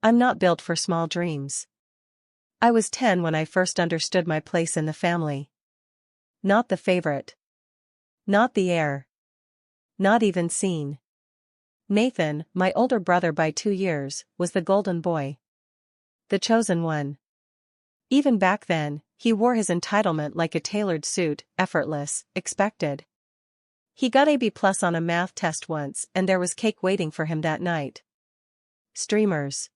I'm not built for small dreams. I was 10 when I first understood my place in the family. Not the favorite. Not the heir. Not even seen. Nathan, my older brother by 2 years, was the golden boy. The chosen one. Even back then, he wore his entitlement like a tailored suit, effortless, expected. He got a B+ on a math test once and there was cake waiting for him that night. Streamers.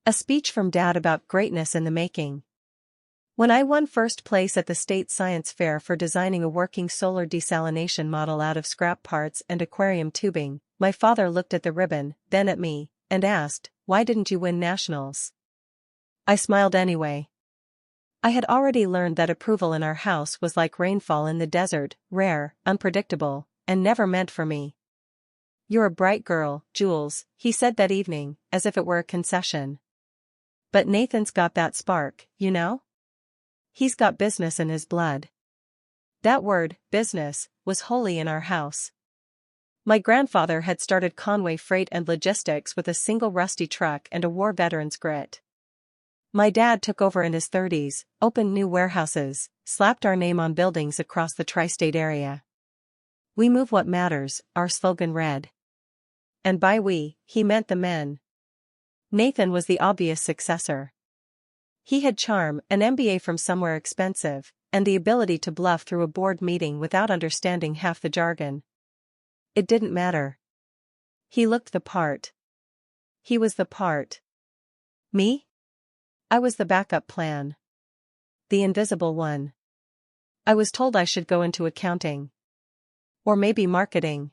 A speech from Dad about greatness in the making. When I won first place at the state science fair for designing a working solar desalination model out of scrap parts and aquarium tubing, my father looked at the ribbon, then at me, and asked, "Why didn't you win nationals?" I smiled anyway. I had already learned that approval in our house was like rainfall in the desert, rare, unpredictable, and never meant for me. "You're a bright girl, Jules," he said that evening, as if it were a concession. "But Nathan's got that spark, you know? He's got business in his blood." That word, business, was holy in our house. My grandfather had started Conway Freight and Logistics with a single rusty truck and a war veteran's grit. My dad took over in his 30s, opened new warehouses, slapped our name on buildings across the tri-state area. "We move what matters," our slogan read. And by we, he meant the men. Nathan was the obvious successor. He had charm, an MBA from somewhere expensive, and the ability to bluff through a board meeting without understanding half the jargon. It didn't matter. He looked the part. He was the part. Me? I was the backup plan. The invisible one. I was told I should go into accounting. Or maybe marketing.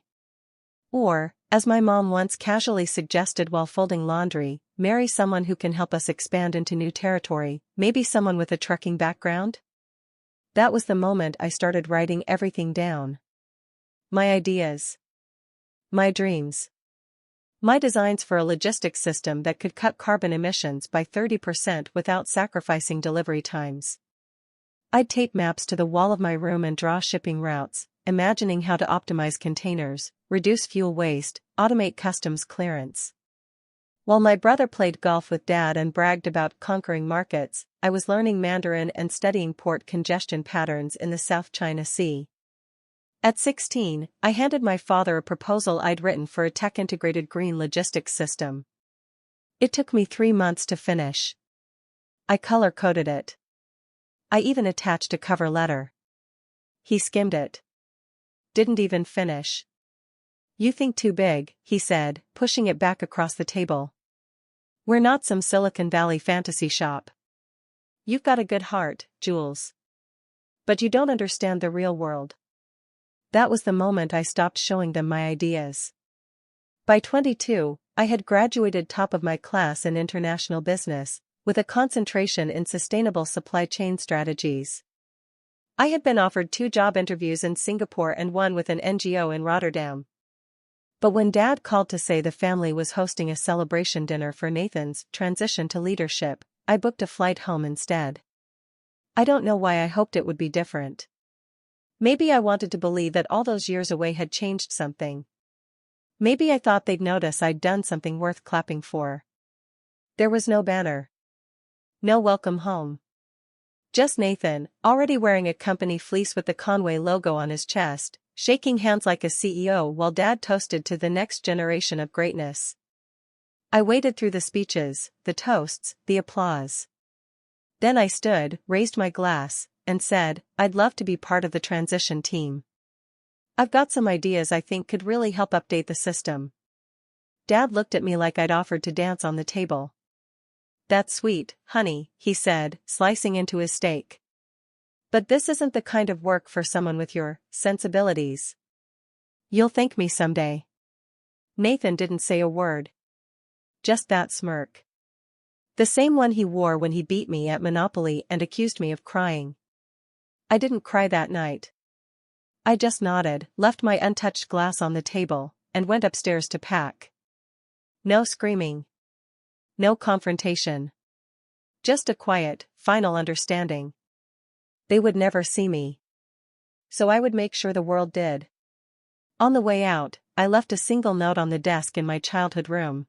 Or, as my mom once casually suggested while folding laundry, marry someone who can help us expand into new territory, maybe someone with a trucking background? That was the moment I started writing everything down. My ideas. My dreams. My designs for a logistics system that could cut carbon emissions by 30% without sacrificing delivery times. I'd tape maps to the wall of my room and draw shipping routes, imagining how to optimize containers, reduce fuel waste, automate customs clearance. While my brother played golf with Dad and bragged about conquering markets, I was learning Mandarin and studying port congestion patterns in the South China Sea. At 16, I handed my father a proposal I'd written for a tech-integrated green logistics system. It took me 3 months to finish. I color-coded it. I even attached a cover letter. He skimmed it. Didn't even finish. "You think too big," he said, pushing it back across the table. "We're not some Silicon Valley fantasy shop. You've got a good heart, Jules. But you don't understand the real world." That was the moment I stopped showing them my ideas. By 22, I had graduated top of my class in international business, with a concentration in sustainable supply chain strategies. I had been offered 2 job interviews in Singapore and one with an NGO in Rotterdam. But when Dad called to say the family was hosting a celebration dinner for Nathan's transition to leadership, I booked a flight home instead. I don't know why I hoped it would be different. Maybe I wanted to believe that all those years away had changed something. Maybe I thought they'd notice I'd done something worth clapping for. There was no banner. No welcome home. Just Nathan, already wearing a company fleece with the Conway logo on his chest, shaking hands like a CEO while Dad toasted to the next generation of greatness. I waited through the speeches, the toasts, the applause. Then I stood, raised my glass, and said, "I'd love to be part of the transition team. I've got some ideas I think could really help update the system." Dad looked at me like I'd offered to dance on the table. "That's sweet, honey," he said, slicing into his steak. "But this isn't the kind of work for someone with your sensibilities. You'll thank me someday." Nathan didn't say a word. Just that smirk. The same one he wore when he beat me at Monopoly and accused me of crying. I didn't cry that night. I just nodded, left my untouched glass on the table, and went upstairs to pack. No screaming. No confrontation. Just a quiet, final understanding. They would never see me. So I would make sure the world did. On the way out, I left a single note on the desk in my childhood room.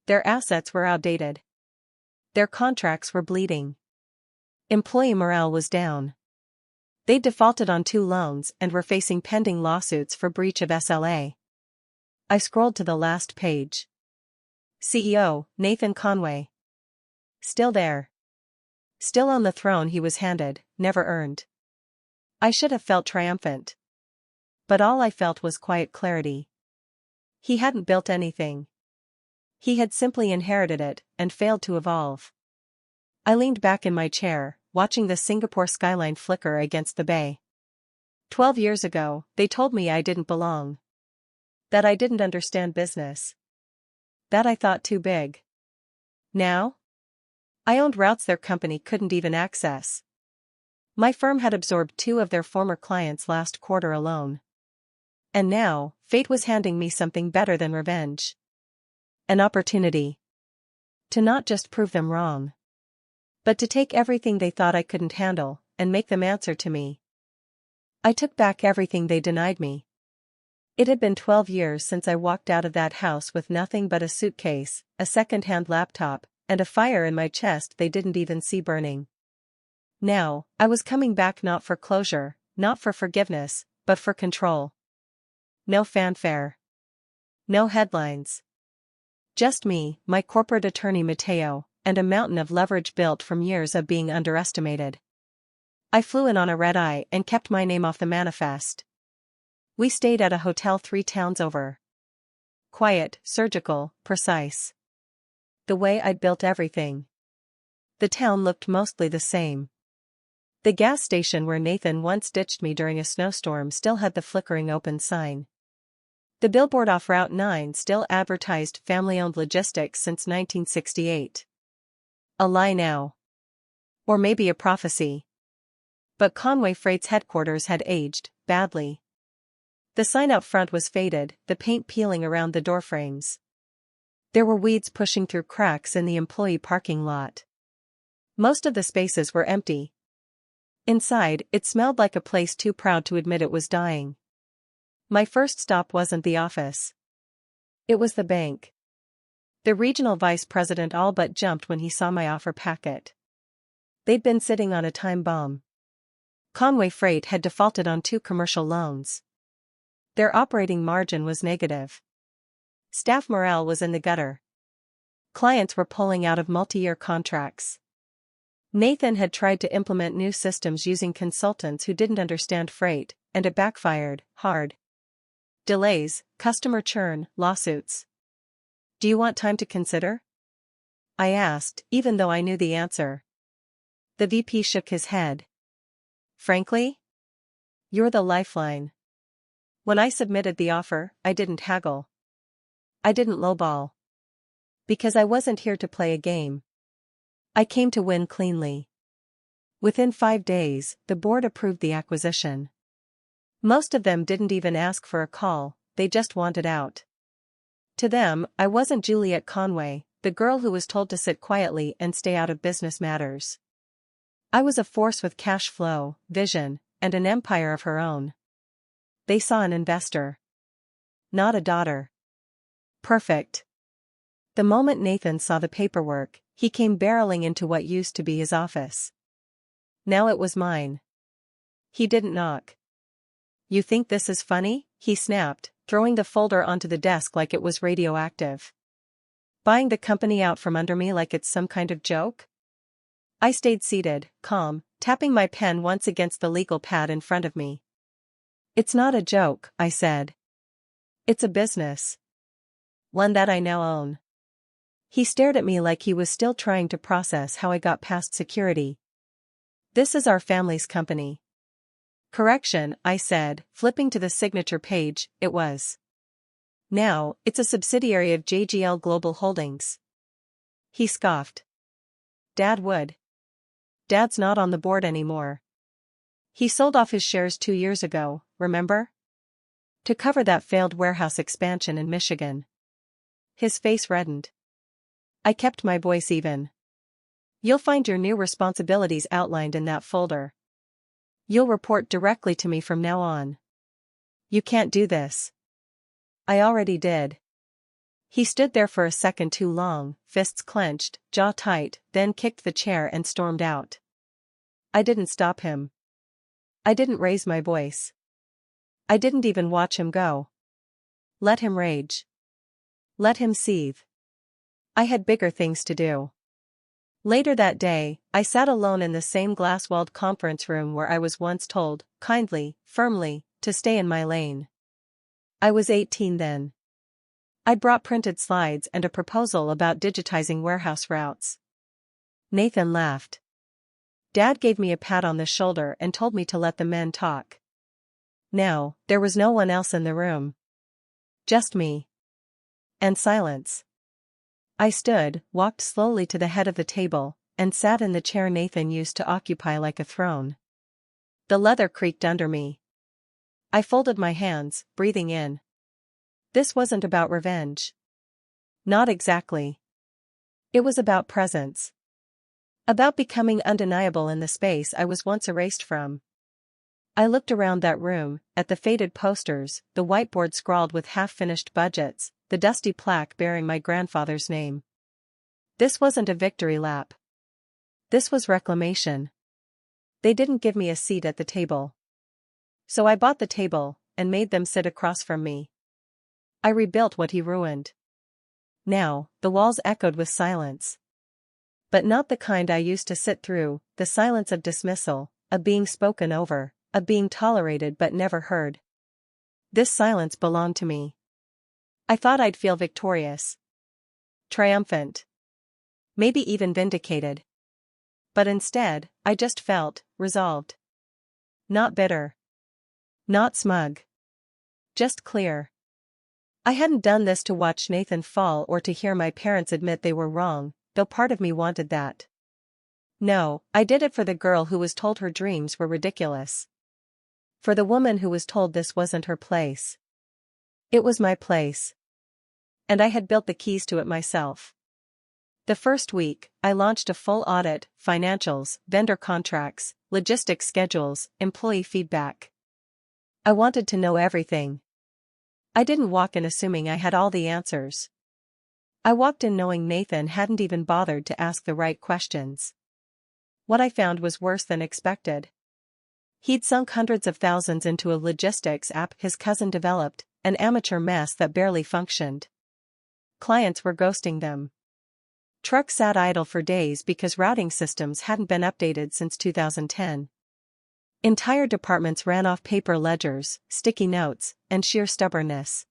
Their assets were outdated. Their contracts were bleeding. Employee morale was down. They defaulted on 2 loans and were facing pending lawsuits for breach of SLA. I scrolled to the last page. CEO, Nathan Conway. Still there. Still on the throne he was handed, never earned. I should have felt triumphant. But all I felt was quiet clarity. He hadn't built anything. He had simply inherited it, and failed to evolve. I leaned back in my chair, watching the Singapore skyline flicker against the bay. 12 years ago, they told me I didn't belong. That I didn't understand business. That I thought too big. Now? I owned routes their company couldn't even access. My firm had absorbed 2 of their former clients last quarter alone. And now, fate was handing me something better than revenge. An opportunity. To not just prove them wrong, but to take everything they thought I couldn't handle, and make them answer to me. I took back everything they denied me. It had been 12 years since I walked out of that house with nothing but a suitcase, a second-hand laptop, and a fire in my chest they didn't even see burning. Now, I was coming back not for closure, not for forgiveness, but for control. No fanfare. No headlines. Just me, my corporate attorney Mateo, and a mountain of leverage built from years of being underestimated. I flew in on a red-eye and kept my name off the manifest. We stayed at a hotel 3 towns over. Quiet, surgical, precise. The way I'd built everything. The town looked mostly the same. The gas station where Nathan once ditched me during a snowstorm still had the flickering open sign. The billboard off Route 9 still advertised family-owned logistics since 1968. A lie now. Or maybe a prophecy. But Conway Freight's headquarters had aged, badly. The sign out front was faded, the paint peeling around the doorframes. There were weeds pushing through cracks in the employee parking lot. Most of the spaces were empty. Inside, it smelled like a place too proud to admit it was dying. My first stop wasn't the office. It was the bank. The regional vice president all but jumped when he saw my offer packet. They'd been sitting on a time bomb. Conway Freight had defaulted on 2 commercial loans. Their operating margin was negative. Staff morale was in the gutter. Clients were pulling out of multi-year contracts. Nathan had tried to implement new systems using consultants who didn't understand freight, and it backfired, hard. Delays, customer churn, lawsuits. Do you want time to consider? I asked, even though I knew the answer. The VP shook his head. Frankly? You're the lifeline. When I submitted the offer, I didn't haggle. I didn't lowball. Because I wasn't here to play a game. I came to win cleanly. Within 5 days, the board approved the acquisition. Most of them didn't even ask for a call, they just wanted out. To them, I wasn't Juliette Conway, the girl who was told to sit quietly and stay out of business matters. I was a force with cash flow, vision, and an empire of her own. They saw an investor. Not a daughter. Perfect. The moment Nathan saw the paperwork, he came barreling into what used to be his office. Now it was mine. He didn't knock. You think this is funny? He snapped, throwing the folder onto the desk like it was radioactive. Buying the company out from under me like it's some kind of joke? I stayed seated, calm, tapping my pen once against the legal pad in front of me. It's not a joke, I said. It's a business. One that I now own. He stared at me like he was still trying to process how I got past security. This is our family's company. Correction, I said, flipping to the signature page, it was. Now, it's a subsidiary of JGL Global Holdings. He scoffed. Dad would. Dad's not on the board anymore. He sold off his shares 2 years ago, remember? To cover that failed warehouse expansion in Michigan. His face reddened. I kept my voice even. You'll find your new responsibilities outlined in that folder. You'll report directly to me from now on. You can't do this. I already did. He stood there for a second too long, fists clenched, jaw tight, then kicked the chair and stormed out. I didn't stop him. I didn't raise my voice. I didn't even watch him go. Let him rage. Let him seethe. I had bigger things to do. Later that day, I sat alone in the same glass-walled conference room where I was once told, kindly, firmly, to stay in my lane. I was 18 then. I'd brought printed slides and a proposal about digitizing warehouse routes. Nathan laughed. Dad gave me a pat on the shoulder and told me to let the men talk. Now, there was no one else in the room. Just me. And silence. I stood, walked slowly to the head of the table, and sat in the chair Nathan used to occupy like a throne. The leather creaked under me. I folded my hands, breathing in. This wasn't about revenge. Not exactly. It was about presence. About becoming undeniable in the space I was once erased from. I looked around that room, at the faded posters, the whiteboard scrawled with half-finished budgets, the dusty plaque bearing my grandfather's name. This wasn't a victory lap. This was reclamation. They didn't give me a seat at the table. So I bought the table, and made them sit across from me. I rebuilt what he ruined. Now, the walls echoed with silence. But not the kind I used to sit through, the silence of dismissal, of being spoken over, of being tolerated but never heard. This silence belonged to me. I thought I'd feel victorious. Triumphant. Maybe even vindicated. But instead, I just felt, resolved. Not bitter. Not smug. Just clear. I hadn't done this to watch Nathan fall or to hear my parents admit they were wrong, though part of me wanted that. No, I did it for the girl who was told her dreams were ridiculous. For the woman who was told this wasn't her place. It was my place. And I had built the keys to it myself. The first week, I launched a full audit, financials, vendor contracts, logistics schedules, employee feedback. I wanted to know everything. I didn't walk in assuming I had all the answers. I walked in knowing Nathan hadn't even bothered to ask the right questions. What I found was worse than expected. He'd sunk hundreds of thousands into a logistics app his cousin developed, an amateur mess that barely functioned. Clients were ghosting them. Trucks sat idle for days because routing systems hadn't been updated since 2010. Entire departments ran off paper ledgers, sticky notes, and sheer stubbornness.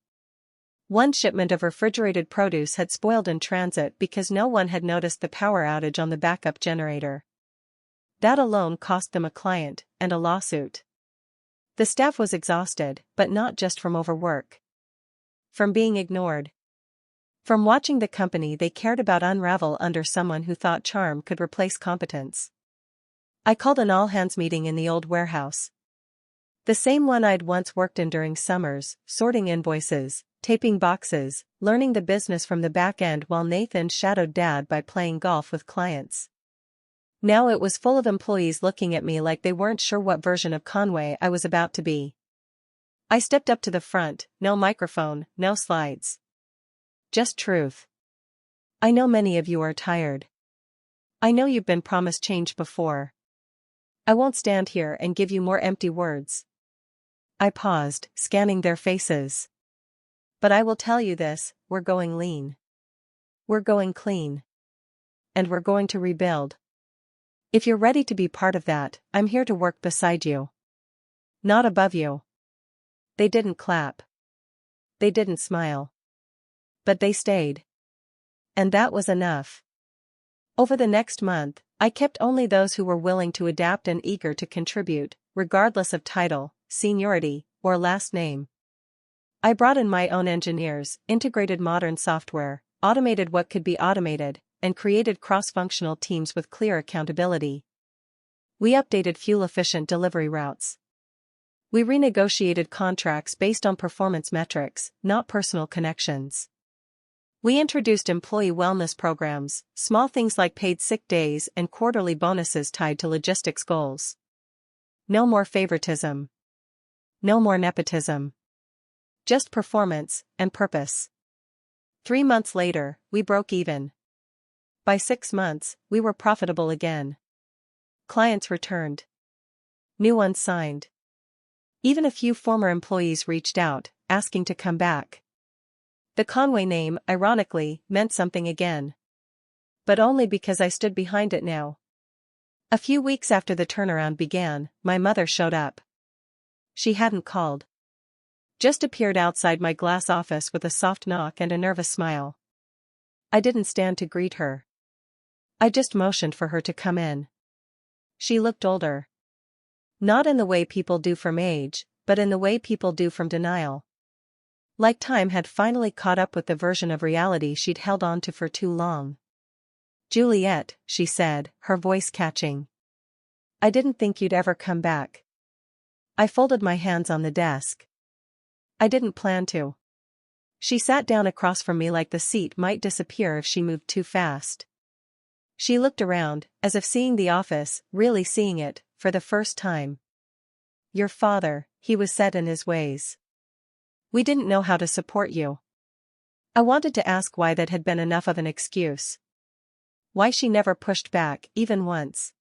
One shipment of refrigerated produce had spoiled in transit because no one had noticed the power outage on the backup generator. That alone cost them a client and a lawsuit. The staff was exhausted, but not just from overwork. From being ignored. From watching the company they cared about unravel under someone who thought charm could replace competence. I called an all-hands meeting in the old warehouse. The same one I'd once worked in during summers, sorting invoices, taping boxes, learning the business from the back end while Nathan shadowed Dad by playing golf with clients. Now it was full of employees looking at me like they weren't sure what version of Conway I was about to be. I stepped up to the front, no microphone, no slides. Just truth. I know many of you are tired. I know you've been promised change before. I won't stand here and give you more empty words. I paused, scanning their faces. But I will tell you this, we're going lean. We're going clean. And we're going to rebuild. If you're ready to be part of that, I'm here to work beside you. Not above you. They didn't clap. They didn't smile. But they stayed. And that was enough. Over the next month, I kept only those who were willing to adapt and eager to contribute, regardless of title, seniority, or last name. I brought in my own engineers, integrated modern software, automated what could be automated, and created cross-functional teams with clear accountability. We updated fuel-efficient delivery routes. We renegotiated contracts based on performance metrics, not personal connections. We introduced employee wellness programs, small things like paid sick days and quarterly bonuses tied to logistics goals. No more favoritism. No more nepotism. Just performance and purpose. 3 months later, we broke even. By 6 months, we were profitable again. Clients returned. New ones signed. Even a few former employees reached out, asking to come back. The Conway name, ironically, meant something again. But only because I stood behind it now. A few weeks after the turnaround began, my mother showed up. She hadn't called. Just appeared outside my glass office with a soft knock and a nervous smile. I didn't stand to greet her. I just motioned for her to come in. She looked older. Not in the way people do from age, but in the way people do from denial. Like time had finally caught up with the version of reality she'd held on to for too long. "Juliette," she said, her voice catching. "I didn't think you'd ever come back." I folded my hands on the desk. "I didn't plan to." She sat down across from me like the seat might disappear if she moved too fast. She looked around, as if seeing the office, really seeing it, for the first time. "Your father," he was set in his ways. "We didn't know how to support you." I wanted to ask why that had been enough of an excuse. Why she never pushed back, even once.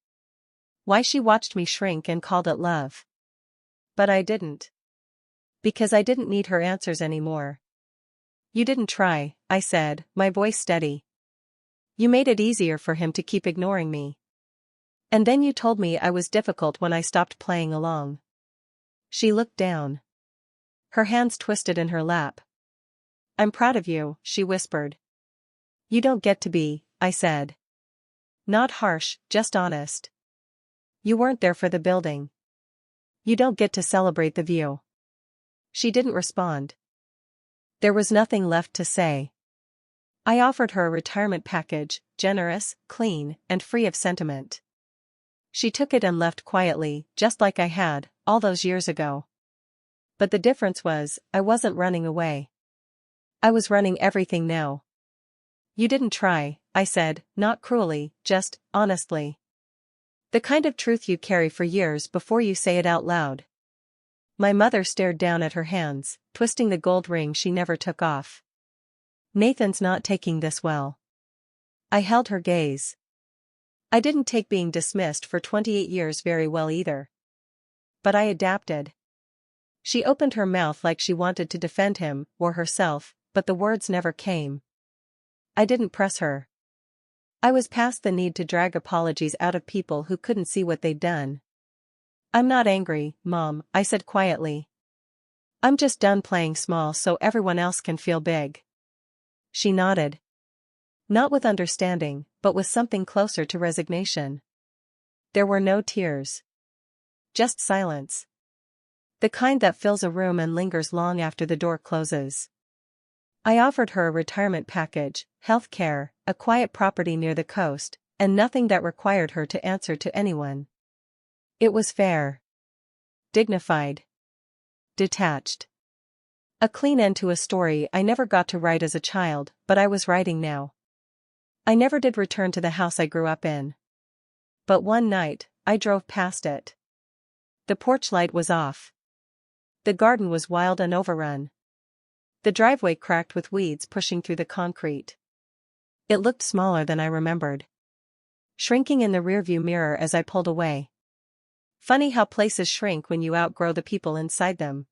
Why she watched me shrink and called it love. But I didn't. Because I didn't need her answers anymore. "You didn't try," I said, my voice steady. "You made it easier for him to keep ignoring me. And then you told me I was difficult when I stopped playing along." She looked down. Her hands twisted in her lap. "I'm proud of you," she whispered. "You don't get to be," I said. Not harsh, just honest. "You weren't there for the building. You don't get to celebrate the view." She didn't respond. There was nothing left to say. I offered her a retirement package, generous, clean, and free of sentiment. She took it and left quietly, just like I had, all those years ago. But the difference was, I wasn't running away. I was running everything now. "You didn't try," I said, not cruelly, just, honestly. The kind of truth you carry for years before you say it out loud. My mother stared down at her hands, twisting the gold ring she never took off. "Nathan's not taking this well." I held her gaze. I didn't take being dismissed for 28 years very well either. But I adapted. She opened her mouth like she wanted to defend him, or herself, but the words never came. I didn't press her. I was past the need to drag apologies out of people who couldn't see what they'd done. "I'm not angry, Mom," I said quietly. "I'm just done playing small so everyone else can feel big." She nodded. Not with understanding, but with something closer to resignation. There were no tears. Just silence. The kind that fills a room and lingers long after the door closes. I offered her a retirement package, health care, a quiet property near the coast, and nothing that required her to answer to anyone. It was fair. Dignified. Detached. A clean end to a story I never got to write as a child, but I was writing now. I never did return to the house I grew up in. But one night, I drove past it. The porch light was off. The garden was wild and overrun. The driveway cracked with weeds pushing through the concrete. It looked smaller than I remembered. Shrinking in the rearview mirror as I pulled away. Funny how places shrink when you outgrow the people inside them.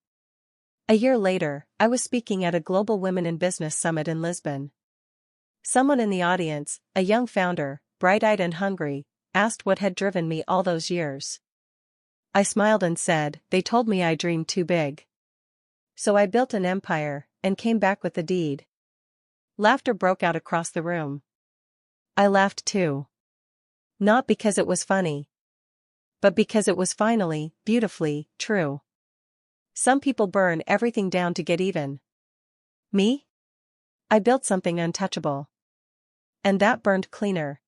A year later, I was speaking at a Global Women in Business Summit in Lisbon. Someone in the audience, a young founder, bright-eyed and hungry, asked what had driven me all those years. I smiled and said, "They told me I dreamed too big. So I built an empire, and came back with the deed." Laughter broke out across the room. I laughed too. Not because it was funny. But because it was finally, beautifully, true. Some people burn everything down to get even. Me? I built something untouchable. And that burned cleaner.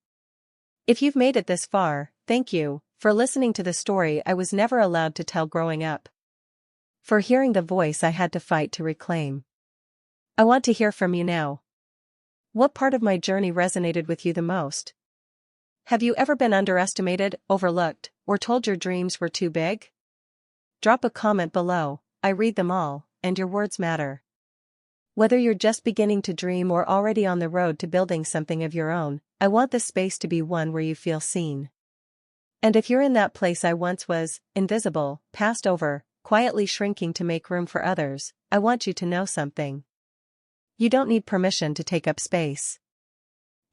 If you've made it this far, thank you, for listening to the story I was never allowed to tell growing up. For hearing the voice I had to fight to reclaim. I want to hear from you now. What part of my journey resonated with you the most? Have you ever been underestimated, overlooked, or told your dreams were too big? Drop a comment below, I read them all, and your words matter. Whether you're just beginning to dream or already on the road to building something of your own, I want the space to be one where you feel seen. And if you're in that place I once was, invisible, passed over, quietly shrinking to make room for others, I want you to know something. You don't need permission to take up space.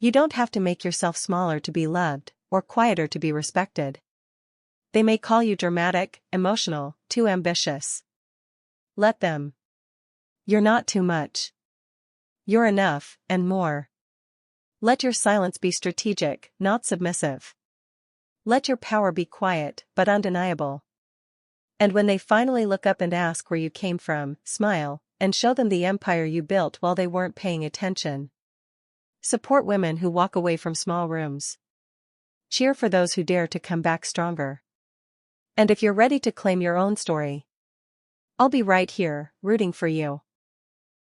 You don't have to make yourself smaller to be loved, or quieter to be respected. They may call you dramatic, emotional, too ambitious. Let them. You're not too much. You're enough, and more. Let your silence be strategic, not submissive. Let your power be quiet, but undeniable. And when they finally look up and ask where you came from, smile, and show them the empire you built while they weren't paying attention. Support women who walk away from small rooms. Cheer for those who dare to come back stronger. And if you're ready to claim your own story, I'll be right here, rooting for you.